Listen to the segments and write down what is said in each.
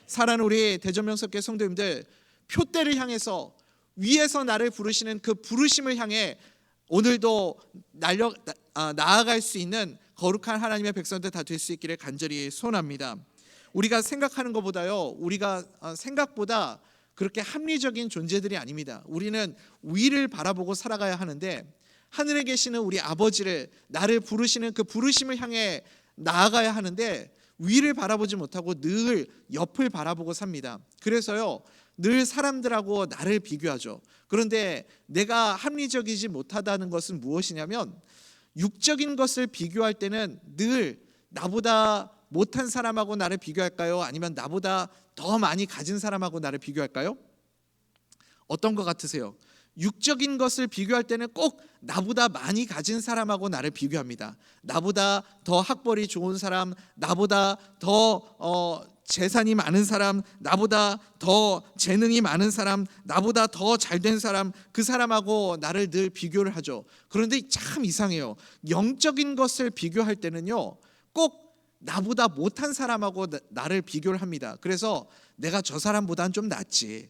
사랑하는 우리 대전명석교 성도님들, 표대를 향해서 위에서 나를 부르시는 그 부르심을 향해 오늘도 나아갈 수 있는 거룩한 하나님의 백성들 다 될 수 있기를 간절히 소원합니다. 우리가 생각하는 것보다요, 우리가 생각보다 그렇게 합리적인 존재들이 아닙니다. 우리는 위를 바라보고 살아가야 하는데, 하늘에 계시는 우리 아버지를, 나를 부르시는 그 부르심을 향해 나아가야 하는데 위를 바라보지 못하고 늘 옆을 바라보고 삽니다. 그래서요, 늘 사람들하고 나를 비교하죠. 그런데 내가 합리적이지 못하다는 것은 무엇이냐면, 육적인 것을 비교할 때는 늘 나보다 못한 사람하고 나를 비교할까요? 아니면 나보다 더 많이 가진 사람하고 나를 비교할까요? 어떤 것 같으세요? 육적인 것을 비교할 때는 꼭 나보다 많이 가진 사람하고 나를 비교합니다. 나보다 더 학벌이 좋은 사람, 나보다 더 재산이 많은 사람, 나보다 더 재능이 많은 사람, 나보다 더 잘된 사람, 그 사람하고 나를 늘 비교를 하죠. 그런데 참 이상해요. 영적인 것을 비교할 때는요, 꼭 나보다 못한 사람하고 나를 비교를 합니다. 그래서 내가 저 사람보다는 좀 낫지.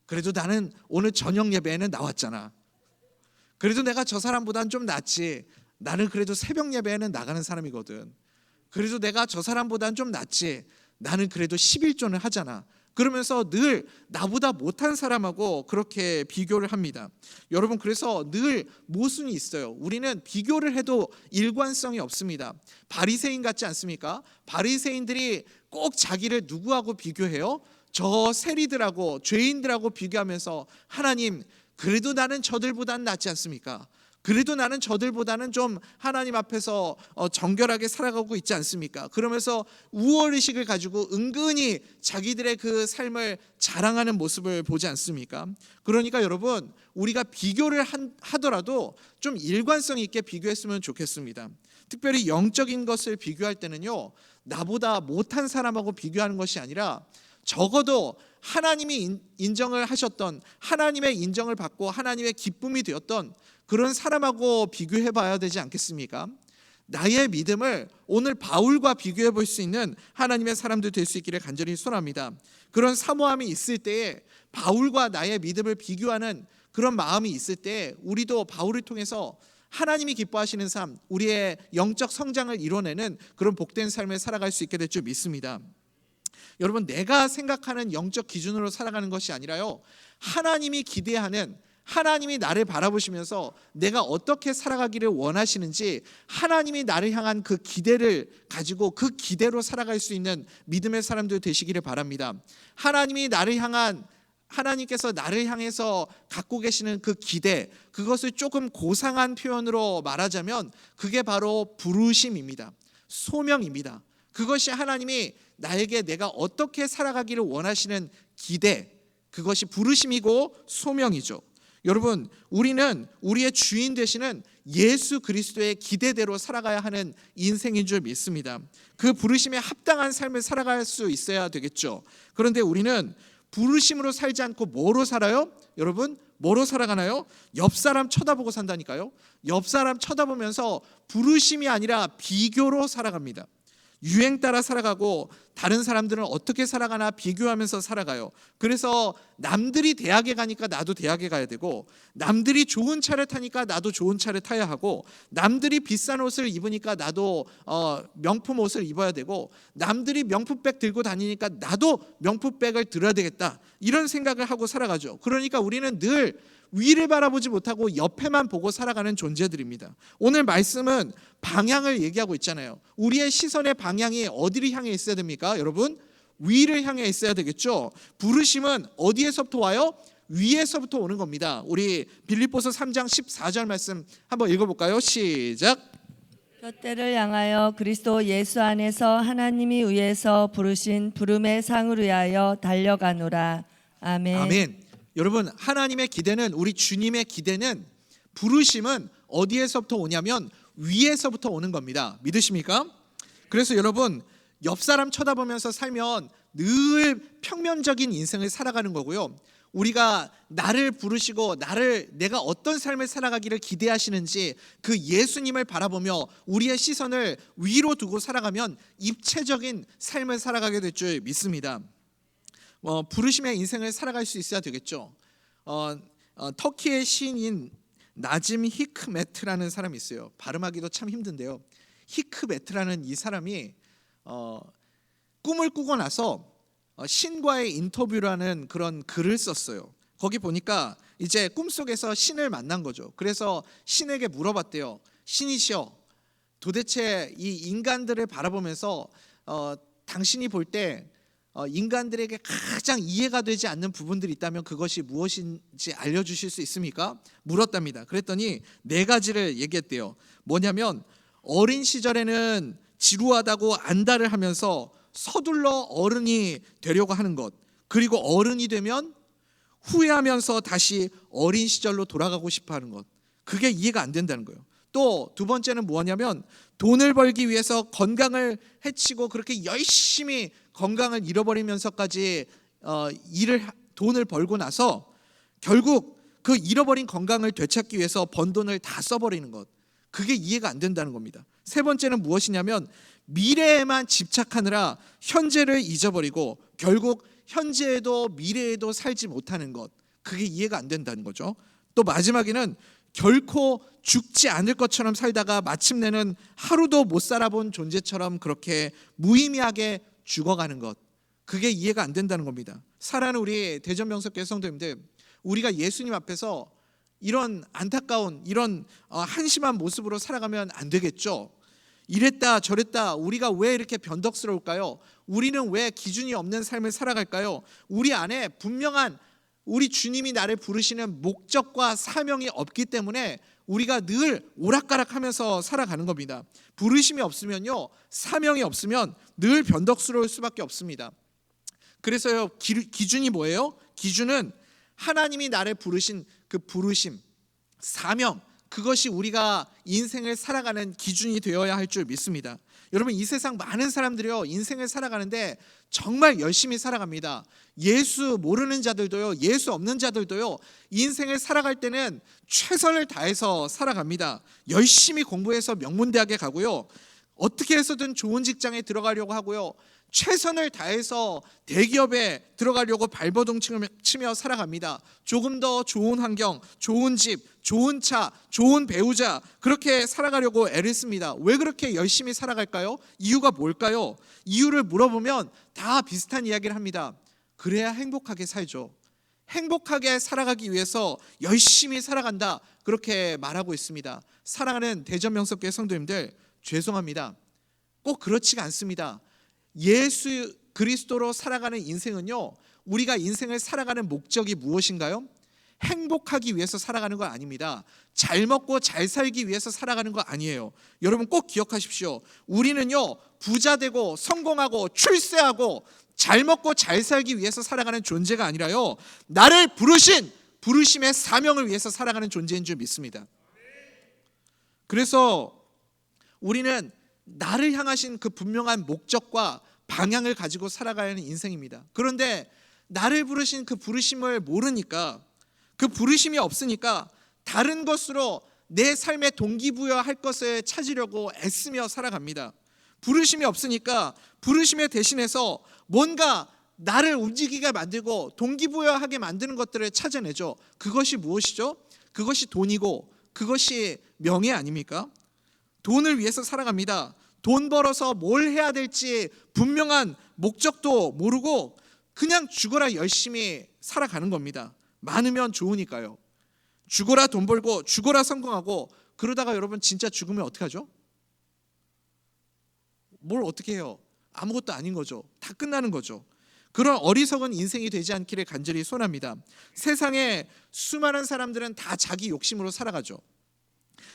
그래도 나는 오늘 저녁 예배에는 나왔잖아. 그래도 내가 저 사람보다는 좀 낫지. 나는 그래도 새벽 예배에는 나가는 사람이거든. 그래도 내가 저 사람보다는 좀 낫지. 나는 그래도 11조는 하잖아. 그러면서 늘 나보다 못한 사람하고 그렇게 비교를 합니다. 여러분, 그래서 늘 모순이 있어요. 우리는 비교를 해도 일관성이 없습니다. 바리새인 같지 않습니까? 바리새인들이 꼭 자기를 누구하고 비교해요? 저 세리들하고 죄인들하고 비교하면서, 하나님, 그래도 나는 저들보다는 낫지 않습니까? 그래도 나는 저들보다는 좀 하나님 앞에서 정결하게 살아가고 있지 않습니까? 그러면서 우월의식을 가지고 은근히 자기들의 그 삶을 자랑하는 모습을 보지 않습니까? 그러니까 여러분, 우리가 비교를 하더라도 좀 일관성 있게 비교했으면 좋겠습니다. 특별히 영적인 것을 비교할 때는요, 나보다 못한 사람하고 비교하는 것이 아니라 적어도 하나님이 인정을 하셨던, 하나님의 인정을 받고 하나님의 기쁨이 되었던 그런 사람하고 비교해 봐야 되지 않겠습니까? 나의 믿음을 오늘 바울과 비교해 볼 수 있는 하나님의 사람들 될 수 있기를 간절히 소원합니다. 그런 사모함이 있을 때에, 바울과 나의 믿음을 비교하는 그런 마음이 있을 때, 우리도 바울을 통해서 하나님이 기뻐하시는 삶, 우리의 영적 성장을 이뤄내는 그런 복된 삶을 살아갈 수 있게 될 줄 믿습니다. 여러분, 내가 생각하는 영적 기준으로 살아가는 것이 아니라요, 하나님이 기대하는, 하나님이 나를 바라보시면서 내가 어떻게 살아가기를 원하시는지 하나님이 나를 향한 그 기대를 가지고 그 기대로 살아갈 수 있는 믿음의 사람들 되시기를 바랍니다. 하나님께서 나를 향해서 갖고 계시는 그 기대, 그것을 조금 고상한 표현으로 말하자면 그게 바로 부르심입니다. 소명입니다. 그것이 하나님이 나에게 내가 어떻게 살아가기를 원하시는 기대, 그것이 부르심이고 소명이죠. 여러분, 우리는 우리의 주인 되시는 예수 그리스도의 기대대로 살아가야 하는 인생인 줄 믿습니다. 그 부르심에 합당한 삶을 살아갈 수 있어야 되겠죠. 그런데 우리는 부르심으로 살지 않고 뭐로 살아요? 여러분, 뭐로 살아가나요? 옆 사람 쳐다보고 산다니까요. 옆 사람 쳐다보면서 부르심이 아니라 비교로 살아갑니다. 유행 따라 살아가고, 다른 사람들은 어떻게 살아가나 비교하면서 살아가요. 그래서 남들이 대학에 가니까 나도 대학에 가야 되고, 남들이 좋은 차를 타니까 나도 좋은 차를 타야 하고, 남들이 비싼 옷을 입으니까 나도 명품 옷을 입어야 되고, 남들이 명품백 들고 다니니까 나도 명품백을 들어야 되겠다, 이런 생각을 하고 살아가죠. 그러니까 우리는 늘 위를 바라보지 못하고 옆에만 보고 살아가는 존재들입니다. 오늘 말씀은 방향을 얘기하고 있잖아요. 우리의 시선의 방향이 어디를 향해 있어야 됩니까? 여러분, 위를 향해 있어야 되겠죠. 부르심은 어디에서부터 와요? 위에서부터 오는 겁니다. 우리 빌립보서 3장 14절 말씀 한번 읽어볼까요? 시작. 뼈대를 향하여 그리스도 예수 안에서 하나님이 위에서 부르신 부름의 상을 위하여 달려가노라. 아멘. 아멘. 여러분, 하나님의 기대는, 우리 주님의 기대는, 부르심은 어디에서부터 오냐면 위에서부터 오는 겁니다. 믿으십니까? 그래서 여러분, 옆 사람 쳐다보면서 살면 늘 평면적인 인생을 살아가는 거고요. 우리가 나를 부르시고 내가 어떤 삶을 살아가기를 기대하시는지 그 예수님을 바라보며 우리의 시선을 위로 두고 살아가면 입체적인 삶을 살아가게 될 줄 믿습니다. 부르심의 인생을 살아갈 수 있어야 되겠죠. 터키의 시인인 나짐 히크메트라는 사람이 있어요. 발음하기도 참 힘든데요. 히크메트라는 이 사람이 꿈을 꾸고 나서 신과의 인터뷰라는 그런 글을 썼어요. 거기 보니까 이제 꿈속에서 신을 만난 거죠. 그래서 신에게 물어봤대요. 신이시여, 도대체 이 인간들을 바라보면서 당신이 볼 때 인간들에게 가장 이해가 되지 않는 부분들이 있다면 그것이 무엇인지 알려주실 수 있습니까? 물었답니다. 그랬더니 4가지를 얘기했대요. 뭐냐면 어린 시절에는 지루하다고 안달을 하면서 서둘러 어른이 되려고 하는 것, 그리고 어른이 되면 후회하면서 다시 어린 시절로 돌아가고 싶어 하는 것, 그게 이해가 안 된다는 거예요. 또 2번째는 뭐냐면 돈을 벌기 위해서 건강을 해치고 그렇게 열심히 건강을 잃어버리면서까지 돈을 벌고 나서 결국 그 잃어버린 건강을 되찾기 위해서 번 돈을 다 써버리는 것, 그게 이해가 안 된다는 겁니다. 3번째는 무엇이냐면 미래에만 집착하느라 현재를 잊어버리고 결국 현재에도 미래에도 살지 못하는 것, 그게 이해가 안 된다는 거죠. 또 마지막에는 결코 죽지 않을 것처럼 살다가 마침내는 하루도 못 살아본 존재처럼 그렇게 무의미하게 죽어가는 것, 그게 이해가 안 된다는 겁니다. 사랑하는 우리 대전명석교회 성도님들, 우리가 예수님 앞에서 이런 안타까운 이런 한심한 모습으로 살아가면 안 되겠죠. 이랬다 저랬다 우리가 왜 이렇게 변덕스러울까요? 우리는 왜 기준이 없는 삶을 살아갈까요? 우리 안에 분명한 우리 주님이 나를 부르시는 목적과 사명이 없기 때문에 우리가 늘 오락가락하면서 살아가는 겁니다. 부르심이 없으면요, 사명이 없으면 늘 변덕스러울 수밖에 없습니다. 그래서요, 기준이 뭐예요? 기준은 하나님이 나를 부르신 그 부르심, 사명, 그것이 우리가 인생을 살아가는 기준이 되어야 할 줄 믿습니다. 여러분, 이 세상 많은 사람들이요, 인생을 살아가는데 정말 열심히 살아갑니다. 예수 모르는 자들도요, 예수 없는 자들도요, 인생을 살아갈 때는 최선을 다해서 살아갑니다. 열심히 공부해서 명문대학에 가고요, 어떻게 해서든 좋은 직장에 들어가려고 하고요, 최선을 다해서 대기업에 들어가려고 발버둥 치며 살아갑니다. 조금 더 좋은 환경, 좋은 집, 좋은 차, 좋은 배우자, 그렇게 살아가려고 애를 씁니다. 왜 그렇게 열심히 살아갈까요? 이유가 뭘까요? 이유를 물어보면 다 비슷한 이야기를 합니다. 그래야 행복하게 살죠. 행복하게 살아가기 위해서 열심히 살아간다, 그렇게 말하고 있습니다. 사랑하는 대전명석교회 성도님들, 죄송합니다. 꼭 그렇지가 않습니다. 예수 그리스도로 살아가는 인생은요, 우리가 인생을 살아가는 목적이 무엇인가요? 행복하기 위해서 살아가는 거 아닙니다. 잘 먹고 잘 살기 위해서 살아가는 거 아니에요. 여러분 꼭 기억하십시오. 우리는요, 부자 되고 성공하고 출세하고 잘 먹고 잘 살기 위해서 살아가는 존재가 아니라요, 나를 부르신 부르심의 사명을 위해서 살아가는 존재인 줄 믿습니다. 그래서 우리는 나를 향하신 그 분명한 목적과 방향을 가지고 살아가는 인생입니다. 그런데 나를 부르신 그 부르심을 모르니까, 그 부르심이 없으니까 다른 것으로 내 삶의 동기부여할 것을 찾으려고 애쓰며 살아갑니다. 부르심이 없으니까 부르심에 대신해서 뭔가 나를 움직이게 만들고 동기부여하게 만드는 것들을 찾아내죠. 그것이 무엇이죠? 그것이 돈이고 그것이 명예 아닙니까? 돈을 위해서 살아갑니다. 돈 벌어서 뭘 해야 될지 분명한 목적도 모르고 그냥 죽어라 열심히 살아가는 겁니다. 많으면 좋으니까요. 죽어라 돈 벌고 죽어라 성공하고, 그러다가 여러분 진짜 죽으면 어떡하죠? 뭘 어떻게 해요? 아무것도 아닌 거죠. 다 끝나는 거죠. 그런 어리석은 인생이 되지 않기를 간절히 소원합니다. 세상에 수많은 사람들은 다 자기 욕심으로 살아가죠.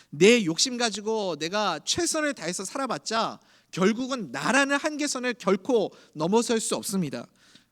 내 욕심 가지고 내가 최선을 다해서 살아봤자 결국은 나라는 한계선을 결코 넘어설 수 없습니다.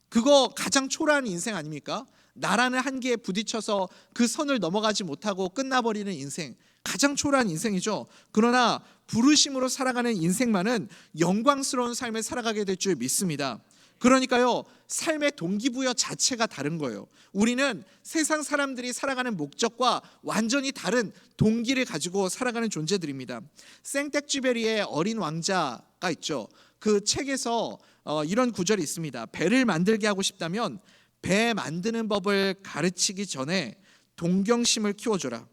그거 가장 초라한 인생 아닙니까? 나라는 한계에 부딪혀서 그 선을 넘어가지 못하고 끝나버리는 인생, 가장 초라한 인생이죠. 그러나 부르심으로 살아가는 인생만은 영광스러운 삶을 살아가게 될 줄 믿습니다. 그러니까요, 삶의 동기부여 자체가 다른 거예요. 우리는 세상 사람들이 살아가는 목적과 완전히 다른 동기를 가지고 살아가는 존재들입니다. 생텍쥐베리의 어린 왕자가 있죠. 그 책에서 이런 구절이 있습니다. 배를 만들게 하고 싶다면 배 만드는 법을 가르치기 전에 동경심을 키워줘라.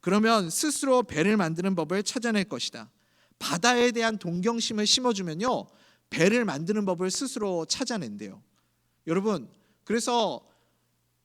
그러면 스스로 배를 만드는 법을 찾아낼 것이다. 바다에 대한 동경심을 심어주면요, 배를 만드는 법을 스스로 찾아낸대요. 여러분, 그래서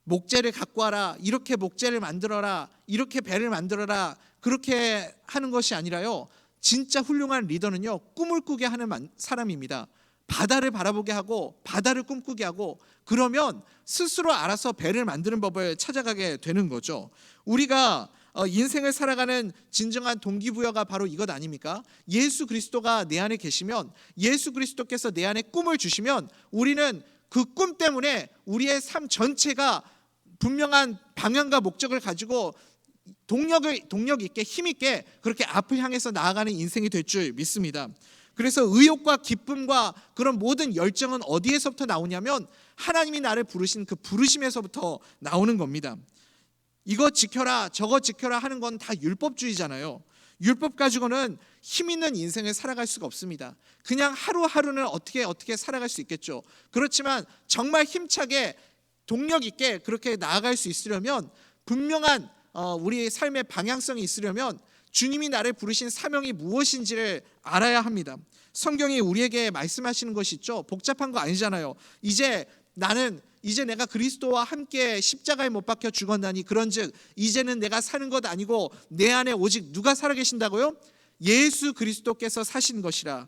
목재를 갖고 와라, 이렇게 목재를 만들어라, 이렇게 배를 만들어라, 그렇게 하는 것이 아니라요, 진짜 훌륭한 리더는요, 꿈을 꾸게 하는 사람입니다. 바다를 바라보게 하고 바다를 꿈꾸게 하고, 그러면 스스로 알아서 배를 만드는 법을 찾아가게 되는 거죠. 우리가 인생을 살아가는 진정한 동기부여가 바로 이것 아닙니까? 예수 그리스도가 내 안에 계시면, 예수 그리스도께서 내 안에 꿈을 주시면 우리는 그 꿈 때문에 우리의 삶 전체가 분명한 방향과 목적을 가지고 동력 있게 힘 있게 그렇게 앞을 향해서 나아가는 인생이 될 줄 믿습니다. 그래서 의욕과 기쁨과 그런 모든 열정은 어디에서부터 나오냐면 하나님이 나를 부르신 그 부르심에서부터 나오는 겁니다. 이거 지켜라 저거 지켜라 하는 건 다 율법주의잖아요. 율법 가지고는 힘 있는 인생을 살아갈 수가 없습니다. 그냥 하루하루는 어떻게 살아갈 수 있겠죠. 그렇지만 정말 힘차게 동력 있게 그렇게 나아갈 수 있으려면, 분명한 우리의 삶의 방향성이 있으려면 주님이 나를 부르신 사명이 무엇인지를 알아야 합니다. 성경이 우리에게 말씀하시는 것이 있죠. 복잡한 거 아니잖아요. 이제 내가 그리스도와 함께 십자가에 못 박혀 죽었나니 그런즉 이제는 내가 사는 것 아니고 내 안에 오직 누가 살아계신다고요? 예수 그리스도께서 사신 것이라.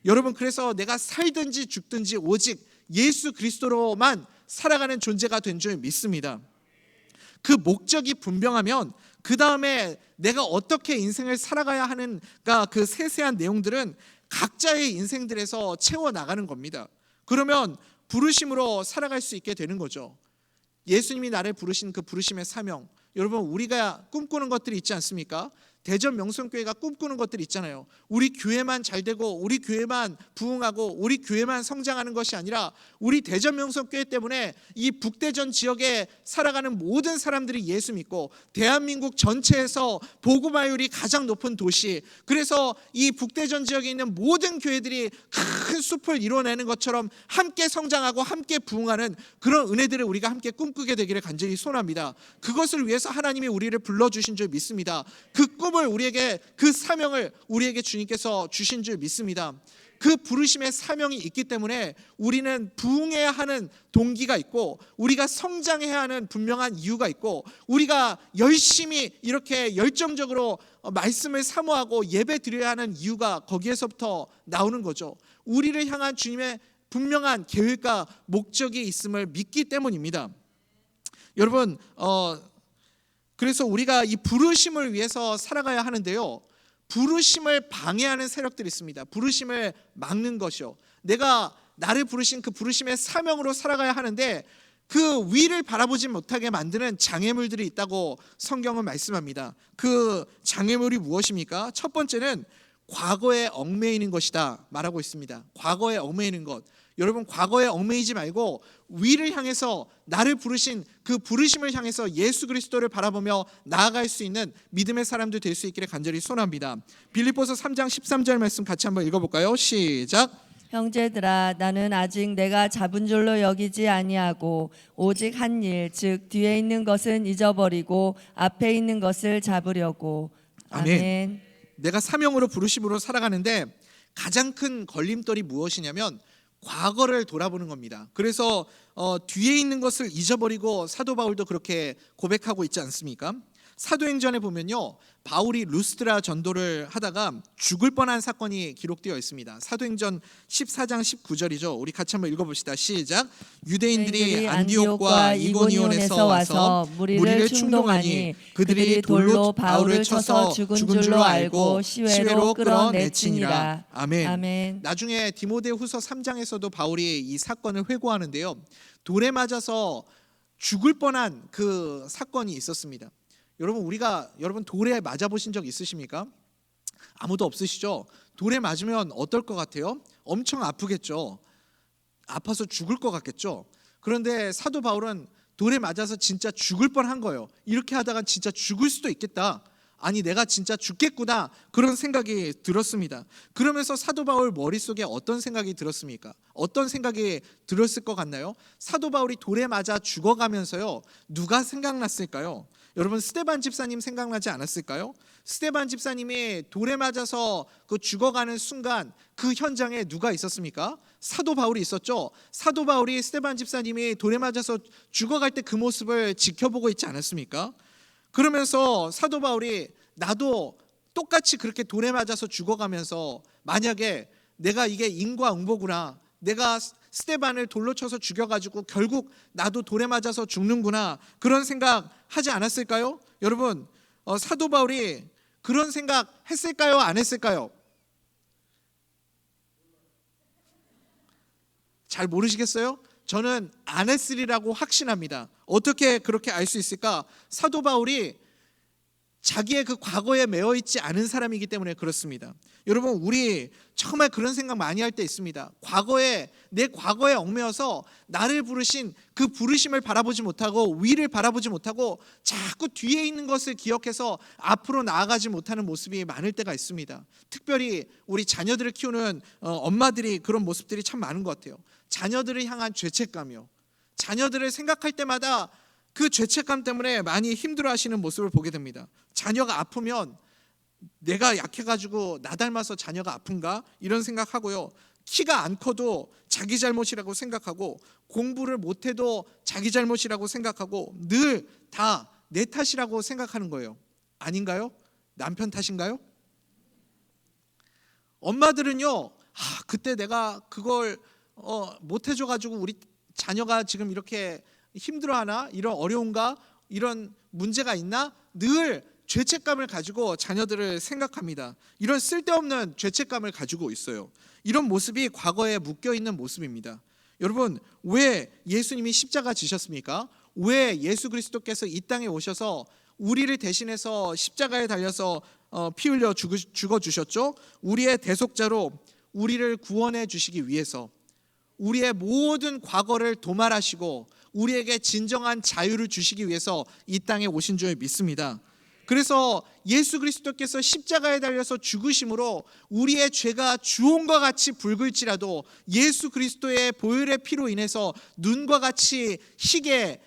여러분, 그래서 내가 살든지 죽든지 오직 예수 그리스도로만 살아가는 존재가 된 줄 믿습니다. 그 목적이 분명하면 그 다음에 내가 어떻게 인생을 살아가야 하는가, 그 세세한 내용들은 각자의 인생들에서 채워나가는 겁니다. 그러면 부르심으로 살아갈 수 있게 되는 거죠. 예수님이 나를 부르신 그 부르심의 사명, 여러분, 우리가 꿈꾸는 것들이 있지 않습니까? 대전 명성교회가 꿈꾸는 것들이 있잖아요. 우리 교회만 잘 되고 우리 교회만 부흥하고 우리 교회만 성장하는 것이 아니라 우리 대전 명성교회 때문에 이 북대전 지역에 살아가는 모든 사람들이 예수 믿고 대한민국 전체에서 복음화율이 가장 높은 도시, 그래서 이 북대전 지역에 있는 모든 교회들이 큰 숲을 이뤄내는 것처럼 함께 성장하고 함께 부흥하는 그런 은혜들을 우리가 함께 꿈꾸게 되기를 간절히 소원합니다. 그것을 위해서 하나님이 우리를 불러주신 줄 믿습니다. 그 꿈을 우리에게, 그 사명을 우리에게 주님께서 주신 줄 믿습니다. 그 부르심의 사명이 있기 때문에 우리는 부흥해야 하는 동기가 있고 우리가 성장해야 하는 분명한 이유가 있고 우리가 열심히 이렇게 열정적으로 말씀을 사모하고 예배 드려야 하는 이유가 거기에서부터 나오는 거죠. 우리를 향한 주님의 분명한 계획과 목적이 있음을 믿기 때문입니다. 여러분, 그래서 우리가 이 부르심을 위해서 살아가야 하는데요, 부르심을 방해하는 세력들이 있습니다. 부르심을 막는 것이요, 내가 나를 부르신 그 부르심의 사명으로 살아가야 하는데 그 위를 바라보지 못하게 만드는 장애물들이 있다고 성경은 말씀합니다. 그 장애물이 무엇입니까? 첫 번째는 과거에 얽매이는 것이다 말하고 있습니다. 과거에 얽매이는 것. 여러분, 과거에 얽매이지 말고 위를 향해서, 나를 부르신 그 부르심을 향해서 예수 그리스도를 바라보며 나아갈 수 있는 믿음의 사람들 될 수 있기를 간절히 소원합니다. 빌립보서 3장 13절 말씀 같이 한번 읽어볼까요? 시작. 형제들아, 나는 아직 내가 잡은 줄로 여기지 아니하고 오직 한 일, 즉 뒤에 있는 것은 잊어버리고 앞에 있는 것을 잡으려고. 아멘. 내가 사명으로 부르심으로 살아가는데 가장 큰 걸림돌이 무엇이냐면 과거를 돌아보는 겁니다. 그래서 뒤에 있는 것을 잊어버리고 사도 바울도 그렇게 고백하고 있지 않습니까? 사도행전에 보면요, 바울이 루스드라 전도를 하다가 죽을 뻔한 사건이 기록되어 있습니다. 사도행전 14장 19절이죠. 우리 같이 한번 읽어봅시다. 시작. 유대인들이 안디옥과 이고니온에서 와서 무리를 충동하니 그들이 돌로 바울을 쳐서 죽은 줄로 알고 시외로 끌어내치니라. 아멘. 나중에 디모데후서 3장에서도 바울이 이 사건을 회고하는데요, 돌에 맞아서 죽을 뻔한 그 사건이 있었습니다. 여러분 돌에 맞아 보신 적 있으십니까? 아무도 없으시죠? 돌에 맞으면 어떨 것 같아요? 엄청 아프겠죠. 아파서 죽을 것 같겠죠. 그런데 사도 바울은 돌에 맞아서 진짜 죽을 뻔한 거예요. 이렇게 하다가 진짜 죽을 수도 있겠다. 아니 내가 진짜 죽겠구나 그런 생각이 들었습니다. 그러면서 사도 바울 머릿속에 어떤 생각이 들었습니까? 어떤 생각이 들었을 것 같나요? 사도 바울이 돌에 맞아 죽어가면서요, 누가 생각났을까요? 여러분, 스데반 집사님 생각나지 않았을까요? 스데반 집사님이 돌에 맞아서 그 죽어가는 순간 그 현장에 누가 있었습니까? 사도 바울이 있었죠. 사도 바울이 스데반 집사님이 돌에 맞아서 죽어갈 때 그 모습을 지켜보고 있지 않았습니까? 그러면서 사도 바울이 나도 똑같이 그렇게 돌에 맞아서 죽어가면서 만약에 내가 이게 인과응보구나, 내가 스데반을 돌로 쳐서 죽여가지고 결국 나도 돌에 맞아서 죽는구나, 그런 생각 하지 않았을까요? 여러분, 사도 바울이 그런 생각 했을까요? 안 했을까요? 잘 모르시겠어요? 저는 안 했으리라고 확신합니다. 어떻게 그렇게 알 수 있을까? 사도 바울이 자기의 그 과거에 매여 있지 않은 사람이기 때문에 그렇습니다. 여러분, 우리 정말 그런 생각 많이 할 때 있습니다. 내 과거에 얽매여서 나를 부르신 그 부르심을 바라보지 못하고 위를 바라보지 못하고 자꾸 뒤에 있는 것을 기억해서 앞으로 나아가지 못하는 모습이 많을 때가 있습니다. 특별히 우리 자녀들을 키우는 엄마들이 그런 모습들이 참 많은 것 같아요. 자녀들을 향한 죄책감이요, 자녀들을 생각할 때마다 그 죄책감 때문에 많이 힘들어하시는 모습을 보게 됩니다. 자녀가 아프면 내가 약해가지고 나 닮아서 자녀가 아픈가 이런 생각하고요, 키가 안 커도 자기 잘못이라고 생각하고 공부를 못해도 자기 잘못이라고 생각하고 늘 다 내 탓이라고 생각하는 거예요. 아닌가요? 남편 탓인가요? 엄마들은요, 그때 내가 그걸 못해줘가지고 우리 자녀가 지금 이렇게 힘들어하나, 이런 어려운가, 이런 문제가 있나, 늘 죄책감을 가지고 자녀들을 생각합니다. 이런 쓸데없는 죄책감을 가지고 있어요. 이런 모습이 과거에 묶여있는 모습입니다. 여러분, 왜 예수님이 십자가 지셨습니까? 왜 예수 그리스도께서 이 땅에 오셔서 우리를 대신해서 십자가에 달려서 피 흘려 죽어주셨죠? 우리의 대속자로 우리를 구원해 주시기 위해서, 우리의 모든 과거를 도말하시고 우리에게 진정한 자유를 주시기 위해서 이 땅에 오신 줄 믿습니다. 그래서 예수 그리스도께서 십자가에 달려서 죽으심으로 우리의 죄가 주홍과 같이 붉을지라도 예수 그리스도의 보혈의 피로 인해서 눈과 같이 희게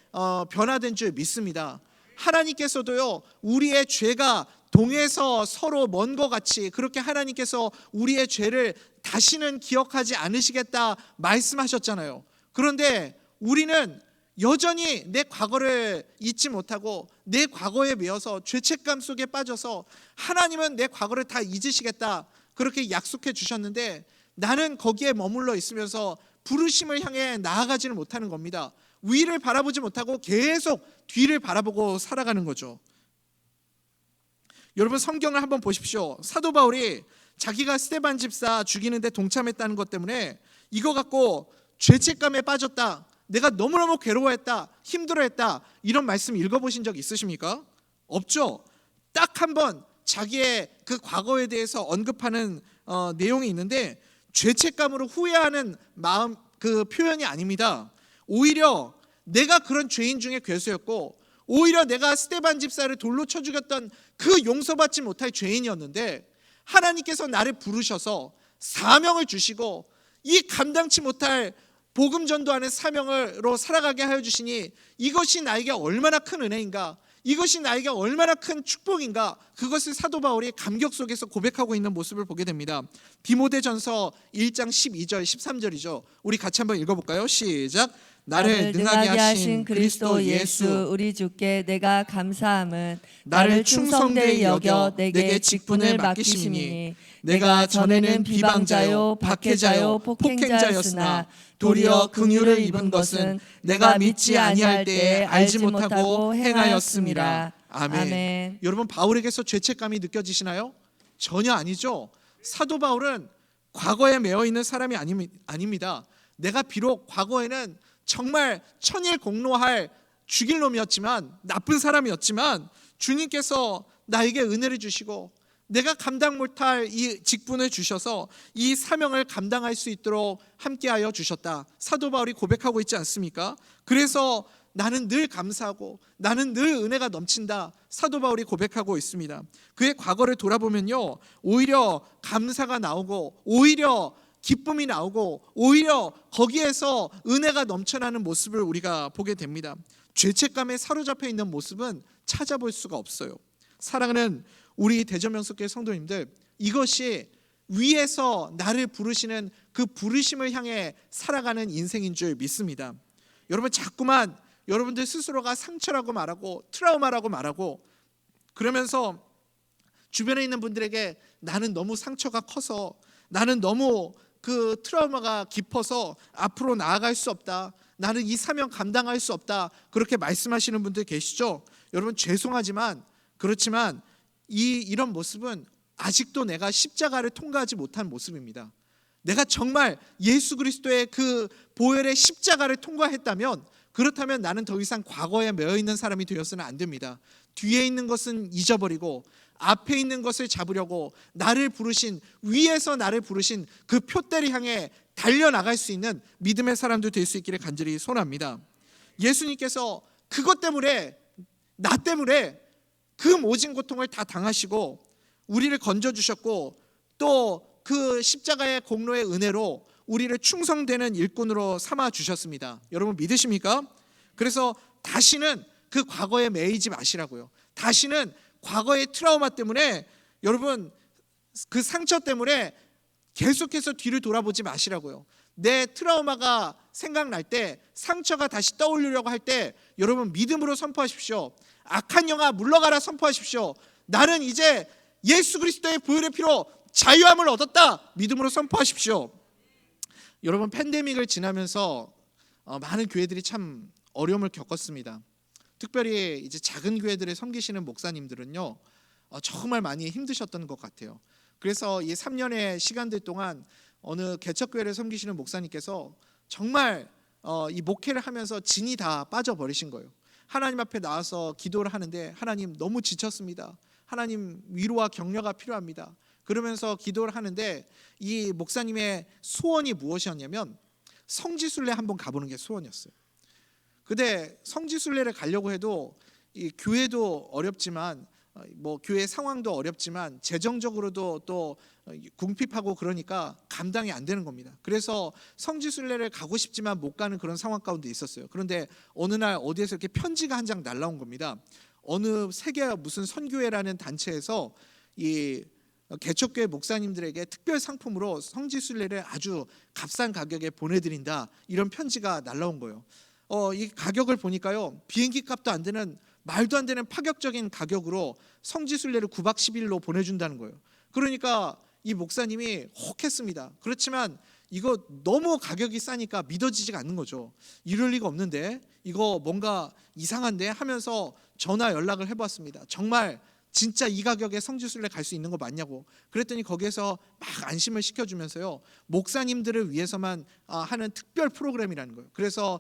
변화된 줄 믿습니다. 하나님께서도요, 우리의 죄가 동에서 서로 먼 것 같이 그렇게 하나님께서 우리의 죄를 다시는 기억하지 않으시겠다 말씀하셨잖아요. 그런데 우리는 여전히 내 과거를 잊지 못하고 내 과거에 매여서 죄책감 속에 빠져서 하나님은 내 과거를 다 잊으시겠다 그렇게 약속해 주셨는데 나는 거기에 머물러 있으면서 부르심을 향해 나아가지는 못하는 겁니다. 위를 바라보지 못하고 계속 뒤를 바라보고 살아가는 거죠. 여러분, 성경을 한번 보십시오. 사도 바울이 자기가 스데반 집사 죽이는데 동참했다는 것 때문에 이거 갖고 죄책감에 빠졌다, 내가 너무너무 괴로워했다, 힘들어했다, 이런 말씀 읽어보신 적 있으십니까? 없죠. 딱 한 번 자기의 그 과거에 대해서 언급하는 내용이 있는데 죄책감으로 후회하는 마음, 그 표현이 아닙니다. 오히려 내가 그런 죄인 중에 괴수였고 오히려 내가 스데반 집사를 돌로 쳐 죽였던 그 용서받지 못할 죄인이었는데 하나님께서 나를 부르셔서 사명을 주시고 이 감당치 못할 복음 전도하는 사명으로 살아가게 하여 주시니 이것이 나에게 얼마나 큰 은혜인가, 이것이 나에게 얼마나 큰 축복인가, 그것을 사도 바울이 감격 속에서 고백하고 있는 모습을 보게 됩니다. 디모데전서 1장 12절 13절이죠. 우리 같이 한번 읽어볼까요? 시작. 나를 능하게 하신 그리스도 예수 우리 주께 내가 감사함은 나를 충성되이 여겨 내게 직분을 맡기심이니 내가 전에는 비방자요 박해자요 폭행자였으나 도리어 긍휼을 입은 것은 내가 믿지 아니할 때에 알지 못하고 행하였음이라. 아멘. 여러분, 바울에게서 죄책감이 느껴지시나요? 전혀 아니죠. 사도 바울은 과거에 매여 있는 사람이 아닙니다. 내가 비록 과거에는 정말 천일공로할 죽일 놈이었지만, 나쁜 사람이었지만 주님께서 나에게 은혜를 주시고 내가 감당 못할 이 직분을 주셔서 이 사명을 감당할 수 있도록 함께하여 주셨다. 사도 바울이 고백하고 있지 않습니까? 그래서 나는 늘 감사하고 나는 늘 은혜가 넘친다. 사도 바울이 고백하고 있습니다. 그의 과거를 돌아보면요, 오히려 감사가 나오고 오히려 기쁨이 나오고 오히려 거기에서 은혜가 넘쳐나는 모습을 우리가 보게 됩니다. 죄책감에 사로잡혀 있는 모습은 찾아볼 수가 없어요. 사랑하는 우리 대전명석교회 성도님들, 이것이 위에서 나를 부르시는 그 부르심을 향해 살아가는 인생인 줄 믿습니다. 여러분, 자꾸만 여러분들 스스로가 상처라고 말하고 트라우마라고 말하고 그러면서 주변에 있는 분들에게 나는 너무 상처가 커서, 나는 너무 그 트라우마가 깊어서 앞으로 나아갈 수 없다, 나는 이 사명 감당할 수 없다, 그렇게 말씀하시는 분들 계시죠? 여러분, 죄송하지만 그렇지만 이런 모습은 아직도 내가 십자가를 통과하지 못한 모습입니다. 내가 정말 예수 그리스도의 그 보혈의 십자가를 통과했다면, 그렇다면 나는 더 이상 과거에 매여 있는 사람이 되어서는 안 됩니다. 뒤에 있는 것은 잊어버리고 앞에 있는 것을 잡으려고 나를 부르신, 위에서 나를 부르신 그 표대를 향해 달려나갈 수 있는 믿음의 사람도 될 수 있기를 간절히 소원합니다. 예수님께서 그것 때문에, 나 때문에 그 모진 고통을 다 당하시고 우리를 건져주셨고, 또 그 십자가의 공로의 은혜로 우리를 충성되는 일꾼으로 삼아주셨습니다. 여러분 믿으십니까? 그래서 다시는 그 과거에 매이지 마시라고요. 다시는 과거의 트라우마 때문에, 여러분 그 상처 때문에 계속해서 뒤를 돌아보지 마시라고요. 내 트라우마가 생각날 때, 상처가 다시 떠올리려고 할 때 여러분 믿음으로 선포하십시오. 악한 영아 물러가라 선포하십시오. 나는 이제 예수 그리스도의 보혈의 피로 자유함을 얻었다, 믿음으로 선포하십시오. 여러분, 팬데믹을 지나면서 많은 교회들이 참 어려움을 겪었습니다. 특별히 이제 작은 교회들에 섬기시는 목사님들은요, 정말 많이 힘드셨던 것 같아요. 그래서 이 3년의 시간들 동안 어느 개척교회를 섬기시는 목사님께서 정말 이 목회를 하면서 진이 다 빠져버리신 거예요. 하나님 앞에 나와서 기도를 하는데, 하나님 너무 지쳤습니다. 하나님 위로와 격려가 필요합니다. 그러면서 기도를 하는데, 이 목사님의 소원이 무엇이었냐면 성지순례 한번 가보는 게 소원이었어요. 근데 성지순례를 가려고 해도 이 교회도 어렵지만, 뭐 교회 상황도 어렵지만 재정적으로도 또 궁핍하고 그러니까 감당이 안 되는 겁니다. 그래서 성지순례를 가고 싶지만 못 가는 그런 상황 가운데 있었어요. 그런데 어느 날 어디에서 이렇게 편지가 한 장 날라온 겁니다. 어느 세계 무슨 선교회라는 단체에서 이 개척교회 목사님들에게 특별 상품으로 성지순례를 아주 값싼 가격에 보내드린다, 이런 편지가 날라온 거예요. 이 가격을 보니까요, 비행기 값도 안 되는, 말도 안 되는 파격적인 가격으로 성지순례를 9박 10일로 보내준다는 거예요. 그러니까 이 목사님이 혹했습니다. 그렇지만 이거 너무 가격이 싸니까 믿어지지가 않는 거죠. 이럴 리가 없는데, 이거 뭔가 이상한데 하면서 전화 연락을 해봤습니다. 정말 진짜 이 가격에 성지순례 갈 수 있는 거 맞냐고. 그랬더니 거기에서 막 안심을 시켜주면서요, 목사님들을 위해서만 하는 특별 프로그램이라는 거예요. 그래서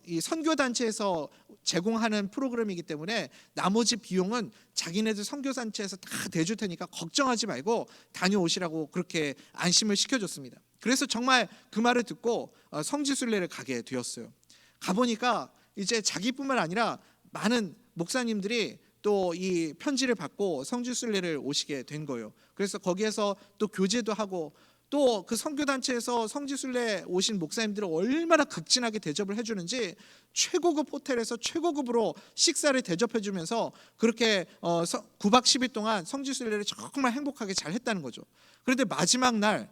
이 선교단체에서 제공하는 프로그램이기 때문에 나머지 비용은 자기네들 선교단체에서 다 대줄 테니까 걱정하지 말고 다녀오시라고 그렇게 안심을 시켜줬습니다. 그래서 정말 그 말을 듣고 성지순례를 가게 되었어요. 가보니까 이제 자기뿐만 아니라 많은 목사님들이 또 이 편지를 받고 성지순례를 오시게 된 거예요. 그래서 거기에서 또 교제도 하고, 또 그 선교단체에서 성지순례 오신 목사님들을 얼마나 극진하게 대접을 해주는지 최고급 호텔에서 최고급으로 식사를 대접해주면서 그렇게 9박 10일 동안 성지순례를 정말 행복하게 잘 했다는 거죠. 그런데 마지막 날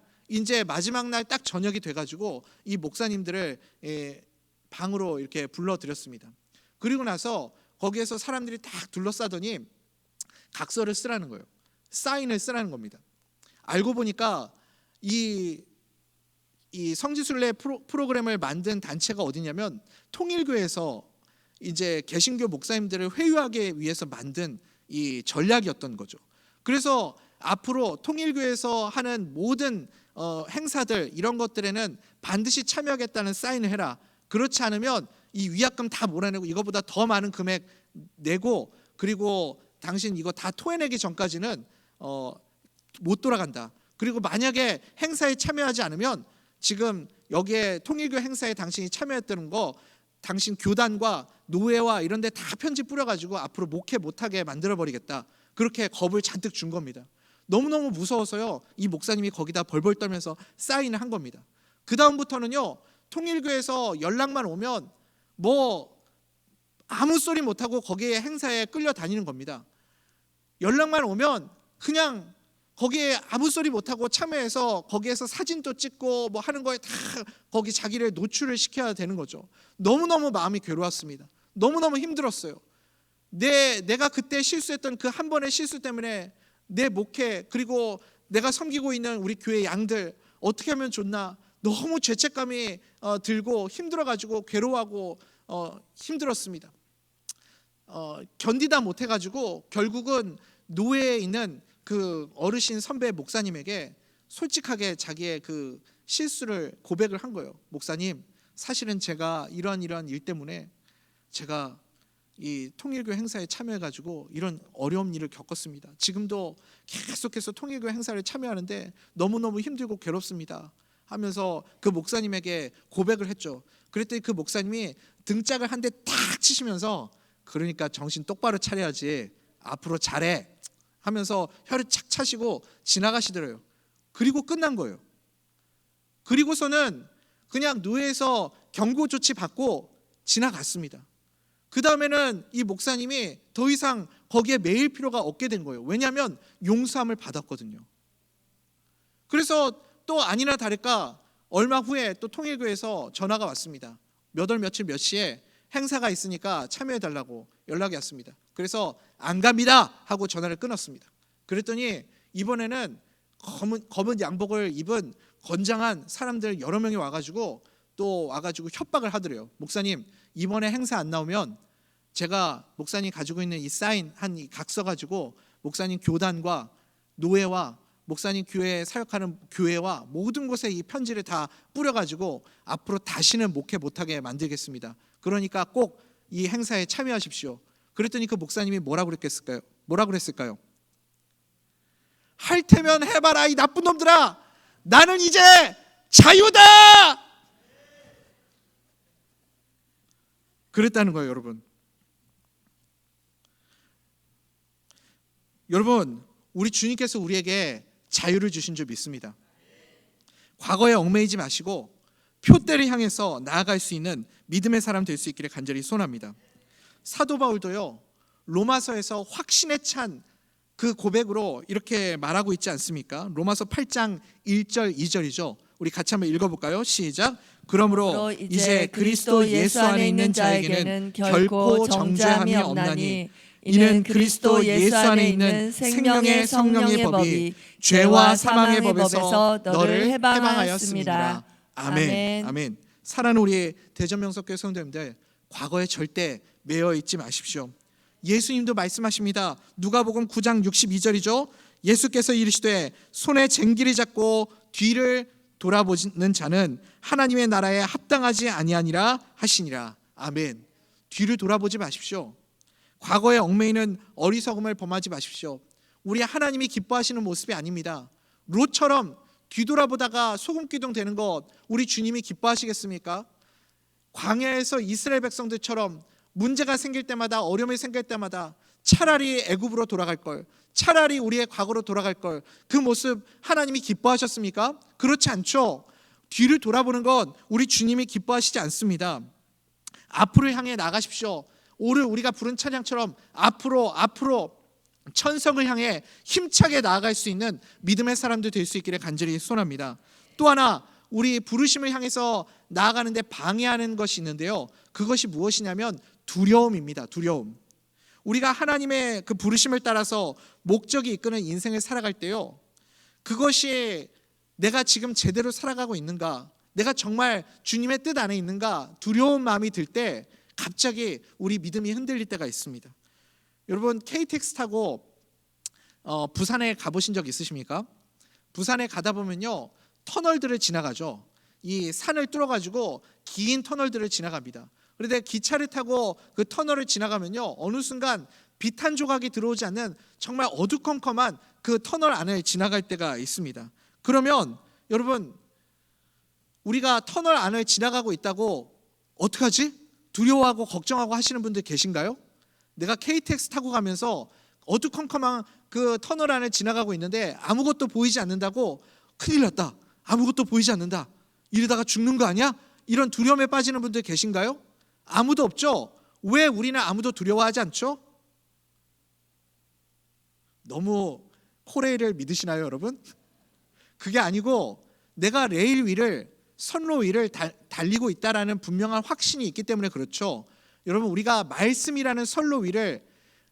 딱 저녁이 돼가지고 이 목사님들을 방으로 이렇게 불러드렸습니다. 그리고 나서 거기에서 사람들이 딱 둘러싸더니 각서를 쓰라는 거예요. 사인을 쓰라는 겁니다. 알고 보니까 이 성지순례 프로그램을 만든 단체가 어디냐면 통일교에서 이제 개신교 목사님들을 회유하기 위해서 만든 이 전략이었던 거죠. 그래서 앞으로 통일교에서 하는 모든 행사들, 이런 것들에는 반드시 참여하겠다는 사인을 해라. 그렇지 않으면 이 위약금 다 몰아내고 이거보다 더 많은 금액 내고, 그리고 당신 이거 다 토해내기 전까지는 못 돌아간다. 그리고 만약에 행사에 참여하지 않으면 지금 여기에 통일교 행사에 당신이 참여했다는 거 당신 교단과 노예와 이런 데 다 편지 뿌려가지고 앞으로 목회 못하게 만들어버리겠다. 그렇게 겁을 잔뜩 준 겁니다. 너무너무 무서워서요, 이 목사님이 거기다 벌벌 떨면서 사인을 한 겁니다. 그 다음부터는요, 통일교에서 연락만 오면 뭐 아무 소리 못하고 거기에 행사에 끌려다니는 겁니다. 연락만 오면 그냥 거기에 아무 소리 못하고 참여해서 거기에서 사진도 찍고 뭐 하는 거에 다 거기 자기를 노출을 시켜야 되는 거죠. 너무너무 마음이 괴로웠습니다. 너무너무 힘들었어요. 내가 그때 실수했던 그 한 번의 실수 때문에 내 목회, 그리고 내가 섬기고 있는 우리 교회 양들 어떻게 하면 좋나, 너무 죄책감이 들고 힘들어가지고 괴로워하고 힘들었습니다. 견디다 못해가지고 결국은 노예에 있는 그 어르신 선배 목사님에게 솔직하게 자기의 그 실수를 고백을 한 거예요. 목사님, 사실은 제가 이런 일 때문에 제가 이 통일교 행사에 참여해가지고 이런 어려운 일을 겪었습니다. 지금도 계속해서 통일교 행사를 참여하는데 너무너무 힘들고 괴롭습니다 하면서 그 목사님에게 고백을 했죠. 그랬더니 그 목사님이 등짝을 한 대 탁 치시면서, 그러니까 정신 똑바로 차려야지, 앞으로 잘해 하면서 혀를 착 차시고 지나가시더래요. 그리고 끝난 거예요. 그리고서는 그냥 노예에서 경고 조치 받고 지나갔습니다. 그 다음에는 이 목사님이 더 이상 거기에 매일 필요가 없게 된 거예요. 왜냐하면 용서함을 받았거든요. 그래서 또 아니나 다를까 얼마 후에 또 통일교에서 전화가 왔습니다. 몇 월 며칠 몇 시에 행사가 있으니까 참여해달라고 연락이 왔습니다. 그래서 안 갑니다 하고 전화를 끊었습니다. 그랬더니 이번에는 검은 양복을 입은 건장한 사람들 여러 명이 와가지고 협박을 하더래요. 목사님, 이번에 행사 안 나오면 제가 목사님 가지고 있는 이 사인 한 이 각서 가지고 목사님 교단과 노예와 목사님 교회에 사역하는 교회와 모든 곳에 이 편지를 다 뿌려가지고 앞으로 다시는 목회 못하게 만들겠습니다. 그러니까 꼭 이 행사에 참여하십시오. 그랬더니 그 목사님이 뭐라고 그랬을까요? 할 테면 해봐라, 이 나쁜 놈들아. 나는 이제 자유다. 그랬다는 거예요, 여러분. 여러분, 우리 주님께서 우리에게 자유를 주신 줄 믿습니다. 과거에 얽매이지 마시고 표대를 향해서 나아갈 수 있는 믿음의 사람 될 수 있기를 간절히 소원합니다. 사도 바울도요, 로마서에서 확신에 찬 그 고백으로 이렇게 말하고 있지 않습니까? 로마서 8장 1절 2절이죠. 우리 같이 한번 읽어볼까요? 시작. 그러므로 이제 그리스도 예수 안에 있는 자에게는 결코 정죄함이 없나니 이는 그리스도 예수 안에 있는 생명의 성령의 법이 죄와 사망의 법에서 너를 해방하였습니다. 아멘. 아멘. 사랑하는 우리 대전명석교회 성도님들, 과거에 절대 매여 있지 마십시오. 예수님도 말씀하십니다. 누가복음 9장 62절이죠. 예수께서 이르시되 손에 쟁기를 잡고 뒤를 돌아보는 자는 하나님의 나라에 합당하지 아니하니라 하시니라. 아멘. 뒤를 돌아보지 마십시오. 과거에 얽매이는 어리석음을 범하지 마십시오. 우리 하나님이 기뻐하시는 모습이 아닙니다. 롯처럼 뒤돌아보다가 소금기둥 되는 것 우리 주님이 기뻐하시겠습니까? 광야에서 이스라엘 백성들처럼 문제가 생길 때마다, 어려움이 생길 때마다 차라리 애굽으로 돌아갈 걸, 차라리 우리의 과거로 돌아갈 걸, 그 모습 하나님이 기뻐하셨습니까? 그렇지 않죠. 뒤를 돌아보는 건 우리 주님이 기뻐하시지 않습니다. 앞으로 향해 나가십시오. 오늘 우리가 부른 찬양처럼 앞으로 천성을 향해 힘차게 나아갈 수 있는 믿음의 사람들 될 수 있기를 간절히 소원합니다. 또 하나, 우리 부르심을 향해서 나아가는데 방해하는 것이 있는데요. 그것이 무엇이냐면 두려움입니다. 두려움. 우리가 하나님의 그 부르심을 따라서 목적이 이끄는 인생을 살아갈 때요, 그것이 내가 지금 제대로 살아가고 있는가, 내가 정말 주님의 뜻 안에 있는가, 두려운 마음이 들 때 갑자기 우리 믿음이 흔들릴 때가 있습니다. 여러분, KTX 타고 부산에 가보신 적 있으십니까? 부산에 가다 보면요, 터널들을 지나가죠. 이 산을 뚫어가지고 긴 터널들을 지나갑니다. 그런데 기차를 타고 그 터널을 지나가면요, 어느 순간 빛 한 조각이 들어오지 않는 정말 어두컴컴한 그 터널 안을 지나갈 때가 있습니다. 그러면 여러분, 우리가 터널 안을 지나가고 있다고 어떡하지? 두려워하고 걱정하고 하시는 분들 계신가요? 내가 KTX 타고 가면서 어두컴컴한 그 터널 안을 지나가고 있는데 아무것도 보이지 않는다고 큰일 났다, 아무것도 보이지 않는다, 이러다가 죽는 거 아니야? 이런 두려움에 빠지는 분들 계신가요? 아무도 없죠? 왜 우리는 아무도 두려워하지 않죠? 너무 코레일을 믿으시나요, 여러분? 그게 아니고 내가 레일 위를, 선로 위를 달리고 있다라는 분명한 확신이 있기 때문에 그렇죠. 여러분, 우리가 말씀이라는 선로 위를,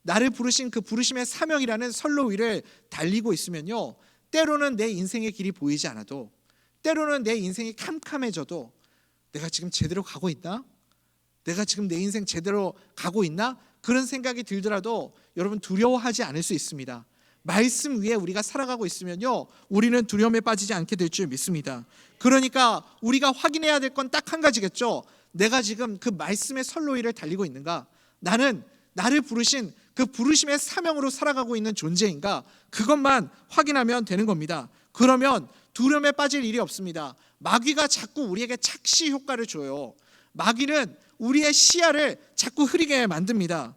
나를 부르신 그 부르심의 사명이라는 선로 위를 달리고 있으면요, 때로는 내 인생의 길이 보이지 않아도, 때로는 내 인생이 캄캄해져도 내가 지금 제대로 가고 있나? 내가 지금 내 인생 제대로 가고 있나? 그런 생각이 들더라도 여러분 두려워하지 않을 수 있습니다. 말씀 위에 우리가 살아가고 있으면요, 우리는 두려움에 빠지지 않게 될 줄 믿습니다. 그러니까 우리가 확인해야 될 건 딱 한 가지겠죠. 내가 지금 그 말씀의 선로 위를 달리고 있는가? 나는 나를 부르신 그 부르심의 사명으로 살아가고 있는 존재인가? 그것만 확인하면 되는 겁니다. 그러면 두려움에 빠질 일이 없습니다. 마귀가 자꾸 우리에게 착시 효과를 줘요. 마귀는 우리의 시야를 자꾸 흐리게 만듭니다.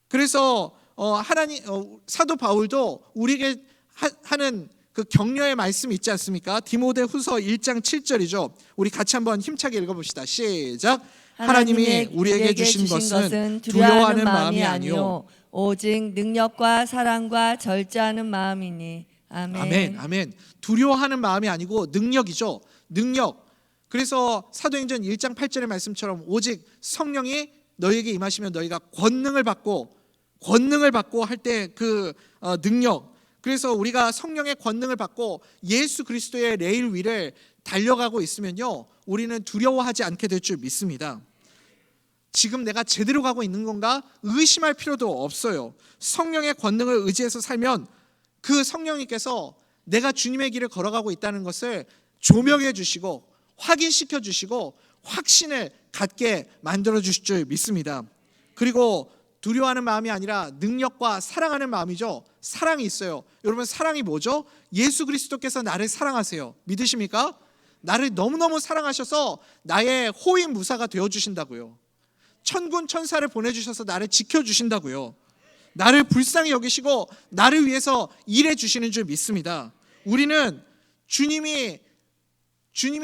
그래서 사도 바울도 우리에게 하는 그 격려의 말씀이 있지 않습니까? 디모데후서 1장 7절이죠. 우리 같이 한번 힘차게 읽어봅시다. 시작. 하나님이 우리에게 주신 것은 두려워하는 마음이 아니요 오직 능력과 사랑과 절제하는 마음이니. 아멘. 아멘. 아멘. 두려워하는 마음이 아니고 능력이죠. 능력. 그래서 사도행전 1장 8절의 말씀처럼 오직 성령이 너희에게 임하시면 너희가 권능을 받고 할 때 그 능력. 그래서 우리가 성령의 권능을 받고 예수 그리스도의 레일 위를 달려가고 있으면요, 우리는 두려워하지 않게 될 줄 믿습니다. 지금 내가 제대로 가고 있는 건가 의심할 필요도 없어요. 성령의 권능을 의지해서 살면 그 성령님께서 내가 주님의 길을 걸어가고 있다는 것을 조명해 주시고 확인시켜 주시고 확신을 갖게 만들어 주실 줄 믿습니다. 그리고 두려워하는 마음이 아니라 능력과 사랑하는 마음이죠. 사랑이 있어요. 여러분, 사랑이 뭐죠? 예수 그리스도께서 나를 사랑하세요. 믿으십니까? 나를 너무너무 사랑하셔서 나의 호위 무사가 되어주신다고요. 천군 천사를 보내주셔서 나를 지켜주신다고요. 나를 불쌍히 여기시고 나를 위해서 일해 주시는 줄 믿습니다. 우리는 주님이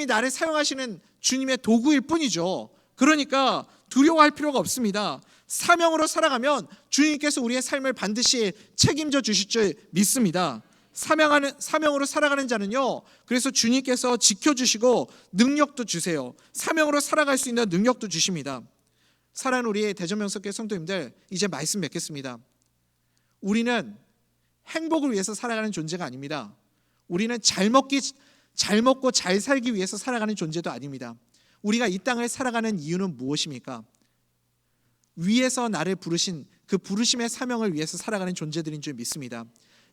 나를 사용하시는 주님의 도구일 뿐이죠. 그러니까 두려워할 필요가 없습니다. 사명으로 살아가면 주님께서 우리의 삶을 반드시 책임져 주실 줄 믿습니다. 사명으로 살아가는 자는요, 그래서 주님께서 지켜주시고 능력도 주세요. 사명으로 살아갈 수 있는 능력도 주십니다. 사랑하는 우리 대전명석교회 성도님들, 이제 말씀 맺겠습니다. 우리는 행복을 위해서 살아가는 존재가 아닙니다. 우리는 잘 먹고 잘 살기 위해서 살아가는 존재도 아닙니다. 우리가 이 땅을 살아가는 이유는 무엇입니까? 위에서 나를 부르신 그 부르심의 사명을 위해서 살아가는 존재들인 줄 믿습니다.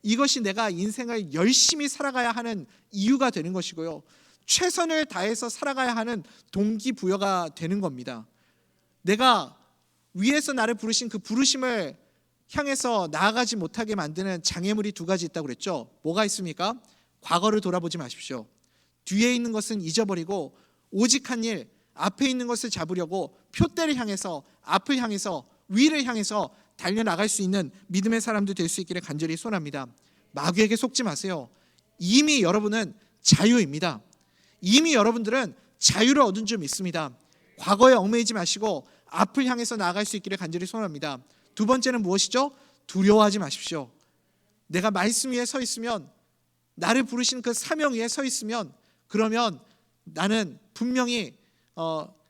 이것이 내가 인생을 열심히 살아가야 하는 이유가 되는 것이고요, 최선을 다해서 살아가야 하는 동기부여가 되는 겁니다. 내가 위에서 나를 부르신 그 부르심을 향해서 나아가지 못하게 만드는 장애물이 두 가지 있다고 그랬죠. 뭐가 있습니까? 과거를 돌아보지 마십시오. 뒤에 있는 것은 잊어버리고 오직 한 일, 앞에 있는 것을 잡으려고 표대를 향해서, 앞을 향해서, 위를 향해서 달려나갈 수 있는 믿음의 사람들 될 수 있기를 간절히 소원합니다. 마귀에게 속지 마세요. 이미 여러분은 자유입니다. 이미 여러분들은 자유를 얻은 줄 믿습니다. 과거에 얽매이지 마시고 앞을 향해서 나아갈 수 있기를 간절히 소원합니다. 두 번째는 무엇이죠? 두려워하지 마십시오. 내가 말씀 위에 서 있으면, 나를 부르신 그 사명 위에 서 있으면, 그러면 나는 분명히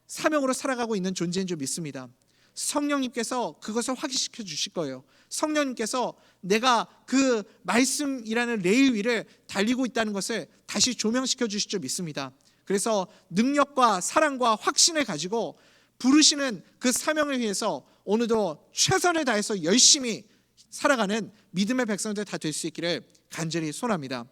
사명으로 살아가고 있는 존재인 줄 믿습니다. 성령님께서 그것을 확인시켜 주실 거예요. 성령님께서 내가 그 말씀이라는 레일 위를 달리고 있다는 것을 다시 조명시켜 주실 줄 믿습니다. 그래서 능력과 사랑과 확신을 가지고 부르시는 그 사명을 위해서 오늘도 최선을 다해서 열심히 살아가는 믿음의 백성들 다 될 수 있기를 간절히 소원합니다.